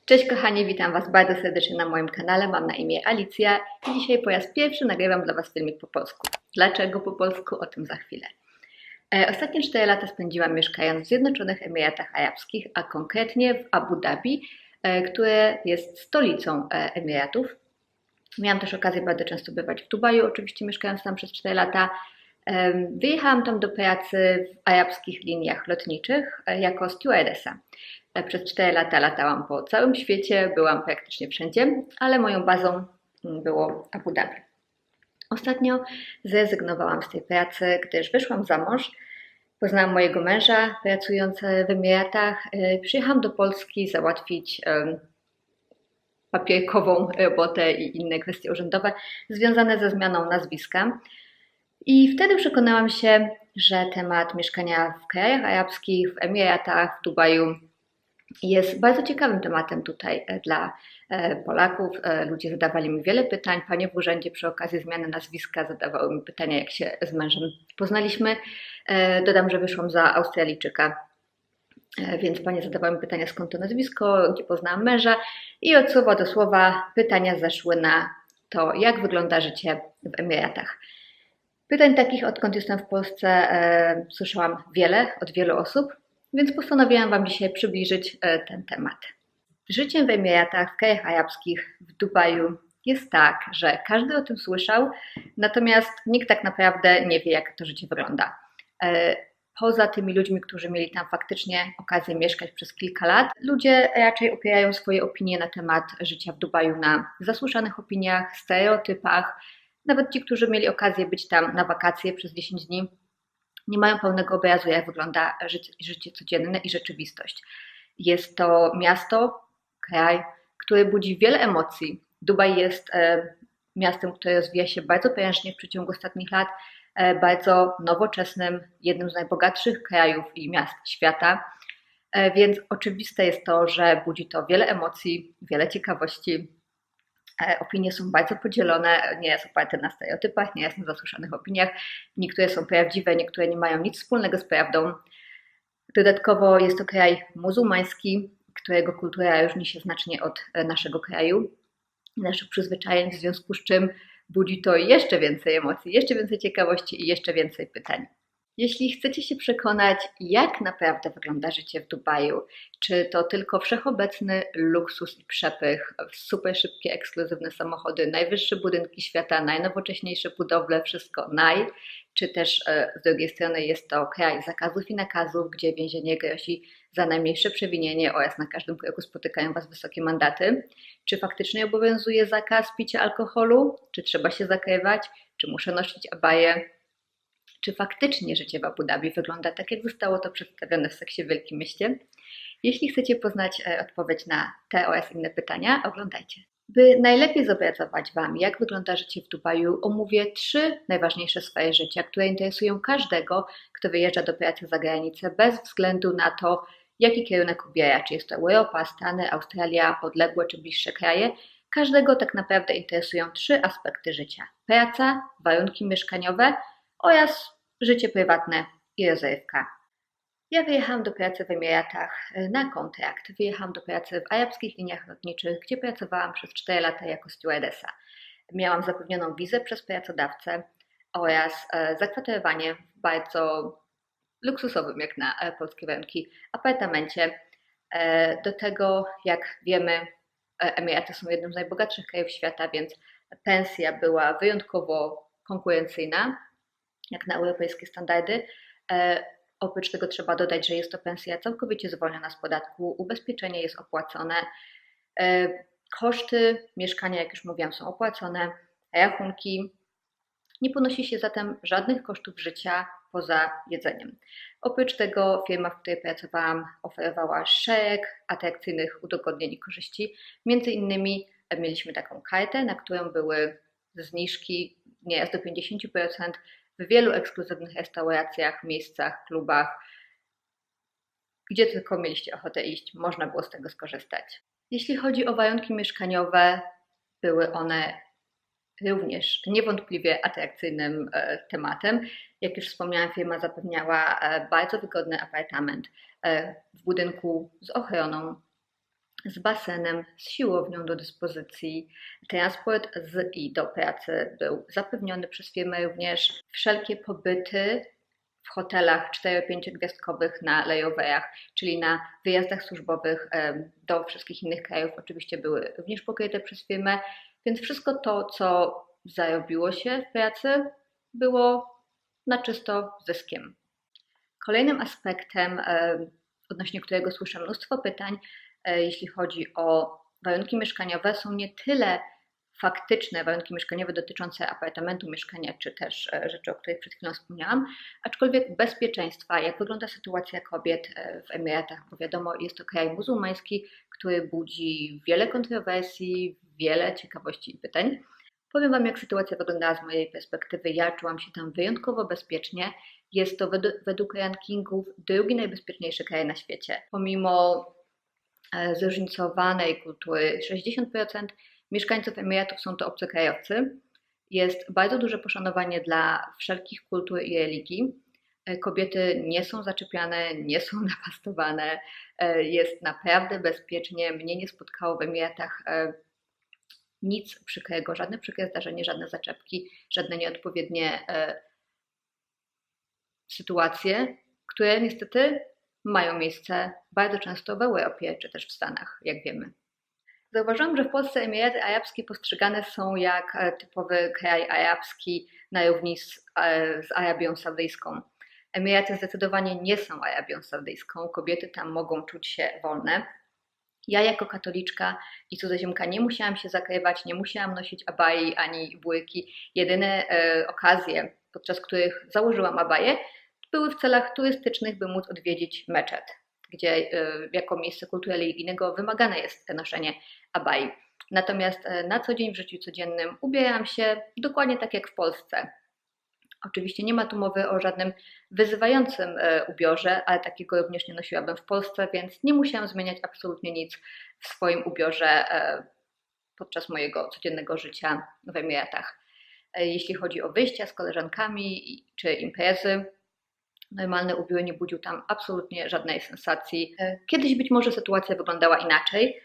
Cześć kochani, witam Was bardzo serdecznie na moim kanale. Mam na imię Alicja i dzisiaj po raz pierwszy nagrywam dla Was filmik po polsku. Dlaczego po polsku? O tym za chwilę. Ostatnie 4 lata spędziłam mieszkając w Zjednoczonych Emiratach Arabskich, a konkretnie w Abu Dhabi, które jest stolicą Emiratów. Miałam też okazję bardzo często bywać w Dubaju, oczywiście mieszkając tam przez 4 lata. Wyjechałam tam do pracy w arabskich liniach lotniczych jako stewardessa. Przez 4 lata latałam po całym świecie, byłam praktycznie wszędzie, ale moją bazą było Abu Dhabi. Ostatnio zrezygnowałam z tej pracy, gdyż wyszłam za mąż. Poznałam mojego męża pracującego w Emiratach. Przyjechałam do Polski załatwić papierkową robotę i inne kwestie urzędowe związane ze zmianą nazwiska. I wtedy przekonałam się, że temat mieszkania w krajach arabskich, w Emiratach, w Dubaju jest bardzo ciekawym tematem tutaj dla Polaków. Ludzie zadawali mi wiele pytań. Panie w urzędzie przy okazji zmiany nazwiska zadawały mi pytania, jak się z mężem poznaliśmy. Dodam, że wyszłam za Australijczyka, więc panie zadawały mi pytania, skąd to nazwisko, gdzie poznałam męża. I od słowa do słowa pytania zeszły na to, jak wygląda życie w Emiratach. Pytań takich, odkąd jestem w Polsce, słyszałam wiele od wielu osób, więc postanowiłam Wam dzisiaj przybliżyć ten temat. Życiem w Emiratach, w krajach arabskich, w Dubaju jest tak, że każdy o tym słyszał, natomiast nikt tak naprawdę nie wie, jak to życie wygląda. Poza tymi ludźmi, którzy mieli tam faktycznie okazję mieszkać przez kilka lat, ludzie raczej opierają swoje opinie na temat życia w Dubaju na zasłyszanych opiniach, stereotypach. Nawet ci, którzy mieli okazję być tam na wakacje przez 10 dni, nie mają pełnego obrazu, jak wygląda życie codzienne i rzeczywistość. Jest to miasto, kraj, który budzi wiele emocji. Dubaj jest miastem, które rozwija się bardzo prężnie w przeciągu ostatnich lat, bardzo nowoczesnym, jednym z najbogatszych krajów i miast świata. Więc oczywiste jest to, że budzi to wiele emocji, wiele ciekawości. Opinie są bardzo podzielone, nie jest oparte na stereotypach, nie jest na zasłyszanych opiniach. Niektóre są prawdziwe, niektóre nie mają nic wspólnego z prawdą. Dodatkowo jest to kraj muzułmański, którego kultura różni się znacznie od naszego kraju, naszych przyzwyczajeń, w związku z czym budzi to jeszcze więcej emocji, jeszcze więcej ciekawości i jeszcze więcej pytań. Jeśli chcecie się przekonać, jak naprawdę wygląda życie w Dubaju, czy to tylko wszechobecny luksus i przepych, super szybkie, ekskluzywne samochody, najwyższe budynki świata, najnowocześniejsze budowle, wszystko czy też z drugiej strony jest to kraj zakazów i nakazów, gdzie więzienie grozi za najmniejsze przewinienie oraz na każdym kroku spotykają Was wysokie mandaty, czy faktycznie obowiązuje zakaz picia alkoholu, czy trzeba się zakrywać, czy muszę nosić abaję, czy faktycznie życie w Abu Dhabi wygląda tak, jak zostało to przedstawione w Seksie w Wielkim Mieście? Jeśli chcecie poznać odpowiedź na te oraz inne pytania, oglądajcie. By najlepiej zobrazować Wam, jak wygląda życie w Dubaju, omówię 3 najważniejsze sfery życia, które interesują każdego, kto wyjeżdża do pracy za granicę, bez względu na to, jaki kierunek ubiera, czy jest to Europa, Stany, Australia, podległe czy bliższe kraje. Każdego tak naprawdę interesują 3 aspekty życia: praca, warunki mieszkaniowe oraz życie prywatne i rozrywka. Ja wyjechałam do pracy w Emiratach na kontrakt. Wyjechałam do pracy w arabskich liniach lotniczych, gdzie pracowałam przez 4 lata jako stewardessa. Miałam zapewnioną wizę przez pracodawcę oraz zakwaterowanie w bardzo luksusowym, jak na polskie warunki, apartamencie. Do tego, jak wiemy, Emiraty są jednym z najbogatszych krajów świata, więc pensja była wyjątkowo konkurencyjna, jak na europejskie standardy. Oprócz tego trzeba dodać, że jest to pensja całkowicie zwolniona z podatku, ubezpieczenie jest opłacone, koszty mieszkania, jak już mówiłam, są opłacone, rachunki. Nie ponosi się zatem żadnych kosztów życia poza jedzeniem. Oprócz tego firma, w której pracowałam, oferowała szereg atrakcyjnych udogodnień i korzyści. Między innymi mieliśmy taką kartę, na którą były zniżki nieraz do 50% w wielu ekskluzywnych restauracjach, miejscach, klubach. Gdzie tylko mieliście ochotę iść, można było z tego skorzystać. Jeśli chodzi o warunki mieszkaniowe, były one również niewątpliwie atrakcyjnym tematem. Jak już wspomniałam, firma zapewniała bardzo wygodny apartament w budynku z ochroną, z basenem, z siłownią do dyspozycji. Transport z i do pracy był zapewniony przez firmę również. Wszelkie pobyty w hotelach 4-5 gwiazdkowych na layoverach, czyli na wyjazdach służbowych do wszystkich innych krajów, oczywiście były również pokryte przez firmę, więc wszystko to, co zarobiło się w pracy, było na czysto zyskiem. Kolejnym aspektem, odnośnie którego słyszę mnóstwo pytań, jeśli chodzi o warunki mieszkaniowe, są nie tyle faktyczne warunki mieszkaniowe dotyczące apartamentu, mieszkania, czy też rzeczy, o których przed chwilą wspomniałam, aczkolwiek bezpieczeństwa, jak wygląda sytuacja kobiet w Emiratach, bo wiadomo, jest to kraj muzułmański, który budzi wiele kontrowersji, wiele ciekawości i pytań. Powiem Wam, jak sytuacja wyglądała z mojej perspektywy. Ja czułam się tam wyjątkowo bezpiecznie. Jest to według rankingów drugi najbezpieczniejszy kraj na świecie. Pomimo zróżnicowanej kultury, 60% mieszkańców Emiratów są to obcokrajowcy. Jest bardzo duże poszanowanie dla wszelkich kultur i religii. Kobiety nie są zaczepiane, nie są napastowane. Jest naprawdę bezpiecznie. Mnie nie spotkało w Emiratach nic przykrego, żadne przykre zdarzenie, żadne zaczepki, żadne nieodpowiednie sytuacje, które niestety mają miejsce bardzo często w Europie czy też w Stanach, jak wiemy. Zauważyłam, że w Polsce Emiraty Arabskie postrzegane są jak typowy kraj arabski na równi z Arabią Saudyjską. Emiraty zdecydowanie nie są Arabią Saudyjską, kobiety tam mogą czuć się wolne. Ja jako katoliczka i cudzoziemka nie musiałam się zakrywać, nie musiałam nosić abai ani błyki. Jedyne okazje, podczas których założyłam abaję, były w celach turystycznych, by móc odwiedzić meczet, gdzie jako miejsce kultu religijnego wymagane jest noszenie abai. Natomiast na co dzień w życiu codziennym ubieram się dokładnie tak jak w Polsce. Oczywiście nie ma tu mowy o żadnym wyzywającym ubiorze, ale takiego również nie nosiłabym w Polsce, więc nie musiałam zmieniać absolutnie nic w swoim ubiorze podczas mojego codziennego życia w Emiratach. Jeśli chodzi o wyjścia z koleżankami czy imprezy, normalny ubiór nie budził tam absolutnie żadnej sensacji. Kiedyś być może sytuacja wyglądała inaczej,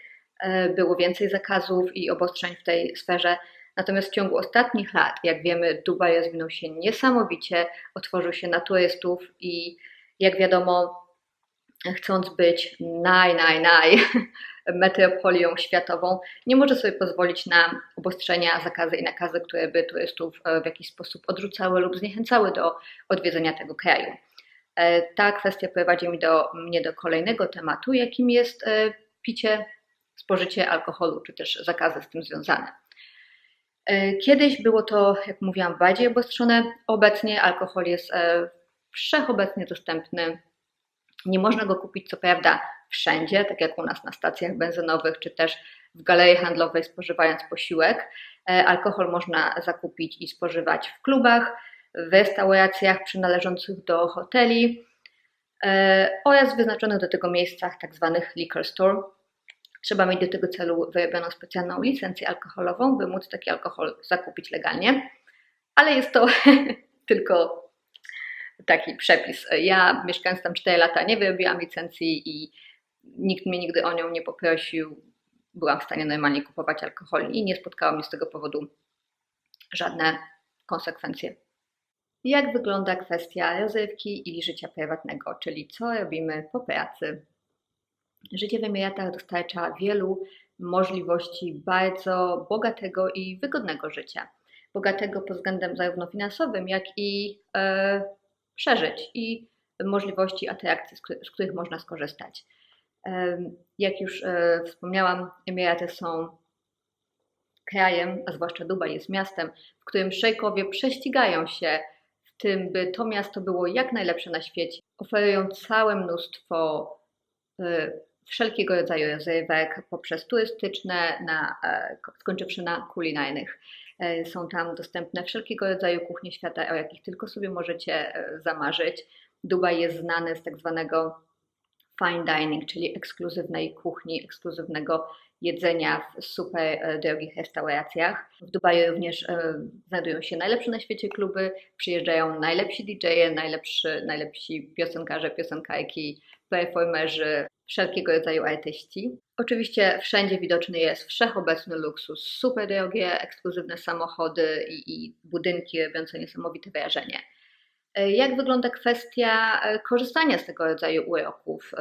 było więcej zakazów i obostrzeń w tej sferze. Natomiast w ciągu ostatnich lat, jak wiemy, Dubaj rozwinął się niesamowicie, otworzył się na turystów i jak wiadomo, chcąc być metropolią światową, nie może sobie pozwolić na obostrzenia, zakazy i nakazy, które by turystów w jakiś sposób odrzucały lub zniechęcały do odwiedzenia tego kraju. Ta kwestia prowadzi mnie do kolejnego tematu, jakim jest picie, spożycie alkoholu, czy też zakazy z tym związane. Kiedyś było to, jak mówiłam, bardziej obostrzone. Obecnie alkohol jest wszechobecnie dostępny. Nie można go kupić co prawda wszędzie, tak jak u nas na stacjach benzynowych, czy też w galerii handlowej spożywając posiłek. Alkohol można zakupić i spożywać w klubach, w restauracjach przynależących do hoteli oraz w wyznaczonych do tego miejscach tzw. liquor store. Trzeba mieć do tego celu wyrobioną specjalną licencję alkoholową, by móc taki alkohol zakupić legalnie, ale jest to tylko taki przepis. Ja mieszkając tam 4 lata nie wyrobiłam licencji i nikt mnie nigdy o nią nie poprosił. Byłam w stanie normalnie kupować alkohol i nie spotkało mnie z tego powodu żadne konsekwencje. Jak wygląda kwestia rozrywki i życia prywatnego, czyli co robimy po pracy? Życie w Emiratach dostarcza wielu możliwości bardzo bogatego i wygodnego życia. Bogatego pod względem zarówno finansowym, jak i przeżyć i możliwości atrakcji, z których można skorzystać. Jak już wspomniałam, Emiraty są krajem, a zwłaszcza Dubaj jest miastem, w którym szejkowie prześcigają się w tym, by to miasto było jak najlepsze na świecie. Oferują całe mnóstwo wszelkiego rodzaju rozrywek, poprzez turystyczne, skończywszy na kulinarnych. Są tam dostępne wszelkiego rodzaju kuchnie świata, o jakich tylko sobie możecie zamarzyć. Dubaj jest znany z tak zwanego fine dining, czyli ekskluzywnej kuchni, ekskluzywnego jedzenia w super drogich restauracjach. W Dubaju również znajdują się najlepsze na świecie kluby, przyjeżdżają najlepsi DJ-e, najlepsi piosenkarze, piosenkarki, performerzy, wszelkiego rodzaju artyści. Oczywiście wszędzie widoczny jest wszechobecny luksus, super drogie, ekskluzywne samochody i budynki robiące niesamowite wrażenie. Jak wygląda kwestia korzystania z tego rodzaju uroków?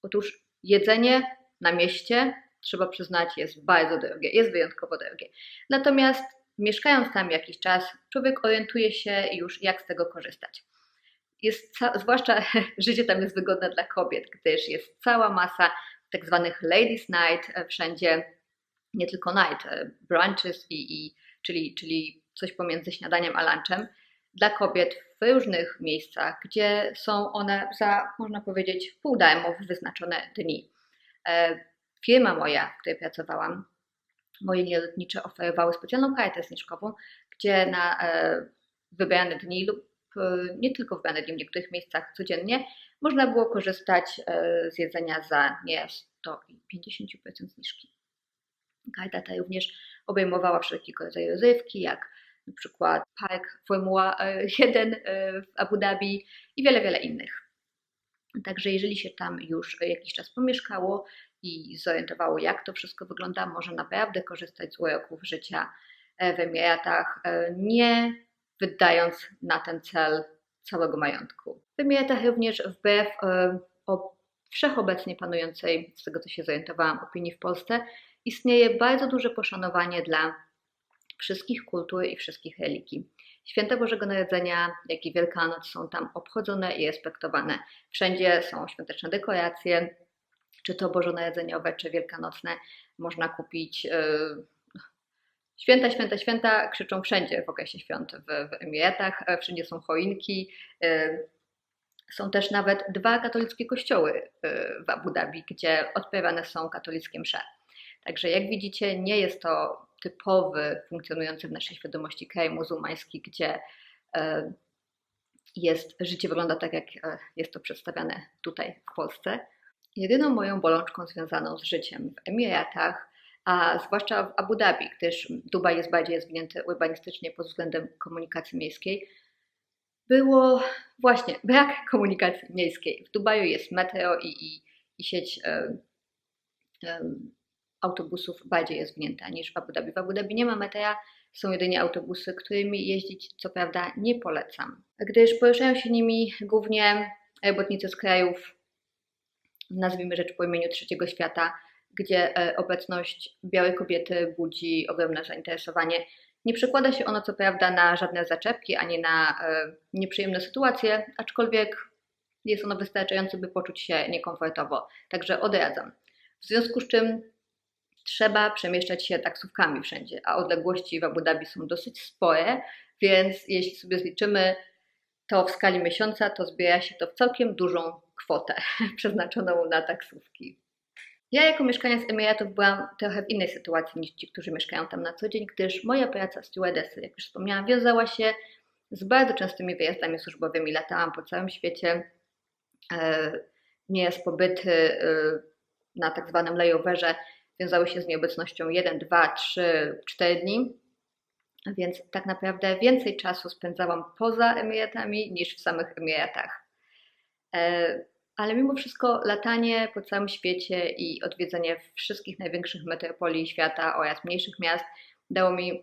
Otóż jedzenie na mieście, trzeba przyznać, jest bardzo drogie, jest wyjątkowo drogie. Natomiast mieszkając tam jakiś czas, człowiek orientuje się już, jak z tego korzystać. Zwłaszcza życie tam jest wygodne dla kobiet, gdyż jest cała masa tak zwanych ladies night, wszędzie, nie tylko night, brunches, czyli coś pomiędzy śniadaniem a lunchem, dla kobiet w różnych miejscach, gdzie są one za, można powiedzieć, pół darmo w wyznaczone dni. Firma moja, w której pracowałam, moje linie lotnicze oferowały specjalną kartę zniżkową, gdzie na wybrane dni lub nie tylko wybrane dni, w niektórych miejscach codziennie można było korzystać z jedzenia za nie 150% zniżki. Karta ta również obejmowała wszelkiego rodzaju rozrywki, jak na przykład park Formuła 1 w Abu Dhabi i wiele, wiele innych. Także jeżeli się tam już jakiś czas pomieszkało i zorientowało, jak to wszystko wygląda, może naprawdę korzystać z uroków życia w Emiratach, nie wydając na ten cel całego majątku. W Emiratach również wbrew wszechobecnie panującej, z tego co się zorientowałam, opinii w Polsce, istnieje bardzo duże poszanowanie dla wszystkich kultur i wszystkich religii. Święta Bożego Narodzenia, jak i Wielkanoc są tam obchodzone i respektowane. Wszędzie są świąteczne dekoracje, czy to bożonarodzeniowe, czy wielkanocne. Można kupić święta, święta, święta, krzyczą wszędzie w okresie świąt w Emiratach. Wszędzie są choinki. Są też nawet 2 katolickie kościoły w Abu Dhabi, gdzie odprawiane są katolickie msze. Także jak widzicie, nie jest to typowy, funkcjonujący w naszej świadomości kraj muzułmański, gdzie życie wygląda tak, jak jest to przedstawiane tutaj w Polsce. Jedyną moją bolączką związaną z życiem w Emiratach, a zwłaszcza w Abu Dhabi, gdyż Dubaj jest bardziej rozwinięty urbanistycznie pod względem komunikacji miejskiej, było właśnie brak komunikacji miejskiej. W Dubaju jest metro i sieć autobusów bardziej rozwinięta niż w Abu Dhabi. W Abu Dhabi nie ma metra, są jedynie autobusy, którymi jeździć co prawda nie polecam, gdyż poruszają się nimi głównie robotnicy z krajów, nazwijmy rzecz po imieniu trzeciego świata, gdzie obecność białej kobiety budzi ogromne zainteresowanie. Nie przekłada się ono co prawda na żadne zaczepki ani na nieprzyjemne sytuacje, aczkolwiek jest ono wystarczające, by poczuć się niekomfortowo. Także odradzam. W związku z czym trzeba przemieszczać się taksówkami wszędzie, a odległości w Abu Dhabi są dosyć spore, więc jeśli sobie zliczymy to w skali miesiąca, to zbiera się to w całkiem dużą kwotę przeznaczoną na taksówki. Ja jako mieszkaniec Emiratów byłam trochę w innej sytuacji niż ci, którzy mieszkają tam na co dzień, gdyż moja praca stewardessy, jak już wspomniałam, wiązała się z bardzo częstymi wyjazdami służbowymi. Latałam po całym świecie. Nieraz pobyty na tak zwanym layoverze wiązały się z nieobecnością 1, 2, 3, 4 dni, więc tak naprawdę więcej czasu spędzałam poza Emiratami niż w samych Emiratach. Ale mimo wszystko latanie po całym świecie i odwiedzenie wszystkich największych metropolii świata oraz mniejszych miast dało mi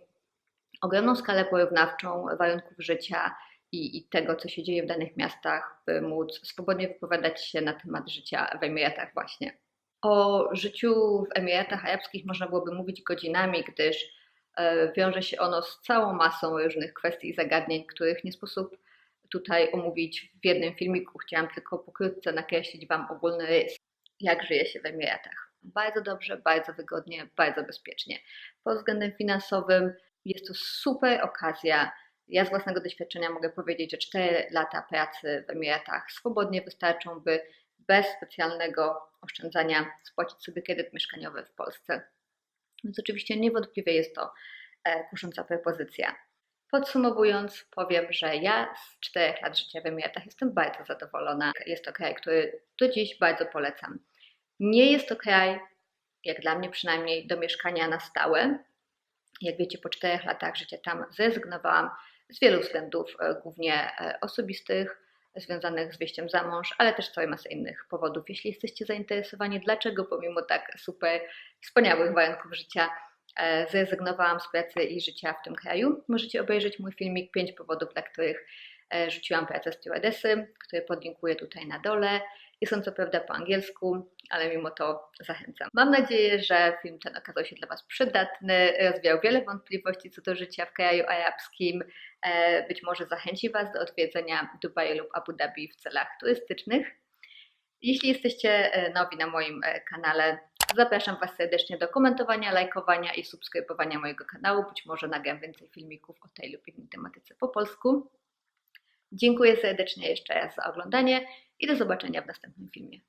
ogromną skalę porównawczą warunków życia i tego, co się dzieje w danych miastach, by móc swobodnie wypowiadać się na temat życia w Emiratach właśnie. O życiu w Emiratach Arabskich można byłoby mówić godzinami, gdyż wiąże się ono z całą masą różnych kwestii i zagadnień, których nie sposób tutaj omówić w jednym filmiku. Chciałam tylko pokrótce nakreślić Wam ogólny rys, jak żyje się w Emiratach. Bardzo dobrze, bardzo wygodnie, bardzo bezpiecznie. Pod względem finansowym jest to super okazja. Ja z własnego doświadczenia mogę powiedzieć, że 4 lata pracy w Emiratach swobodnie wystarczą, by bez specjalnego oszczędzania spłacić sobie kredyt mieszkaniowy w Polsce. Więc oczywiście niewątpliwie jest to kusząca propozycja. Podsumowując, powiem, że ja z 4 lat życia w Emiratach jestem bardzo zadowolona. Jest to kraj, który do dziś bardzo polecam. Nie jest to kraj, jak dla mnie przynajmniej, do mieszkania na stałe. Jak wiecie, po 4 latach życia tam zrezygnowałam z wielu względów, głównie osobistych, związanych z wyjściem za mąż, ale też całej masy innych powodów. Jeśli jesteście zainteresowani, dlaczego pomimo tak super wspaniałych warunków życia zrezygnowałam z pracy i życia w tym kraju, możecie obejrzeć mój filmik 5 powodów, dla których rzuciłam pracę stewardessy, który podlinkuję tutaj na dole. Jest on co prawda po angielsku, ale mimo to zachęcam. Mam nadzieję, że film ten okazał się dla Was przydatny, rozwiał wiele wątpliwości co do życia w kraju arabskim, być może zachęci Was do odwiedzenia Dubaju lub Abu Dhabi w celach turystycznych. Jeśli jesteście nowi na moim kanale, zapraszam Was serdecznie do komentowania, lajkowania i subskrybowania mojego kanału. Być może nagram więcej filmików o tej lub innej tematyce po polsku. Dziękuję serdecznie jeszcze raz za oglądanie i do zobaczenia w następnym filmie.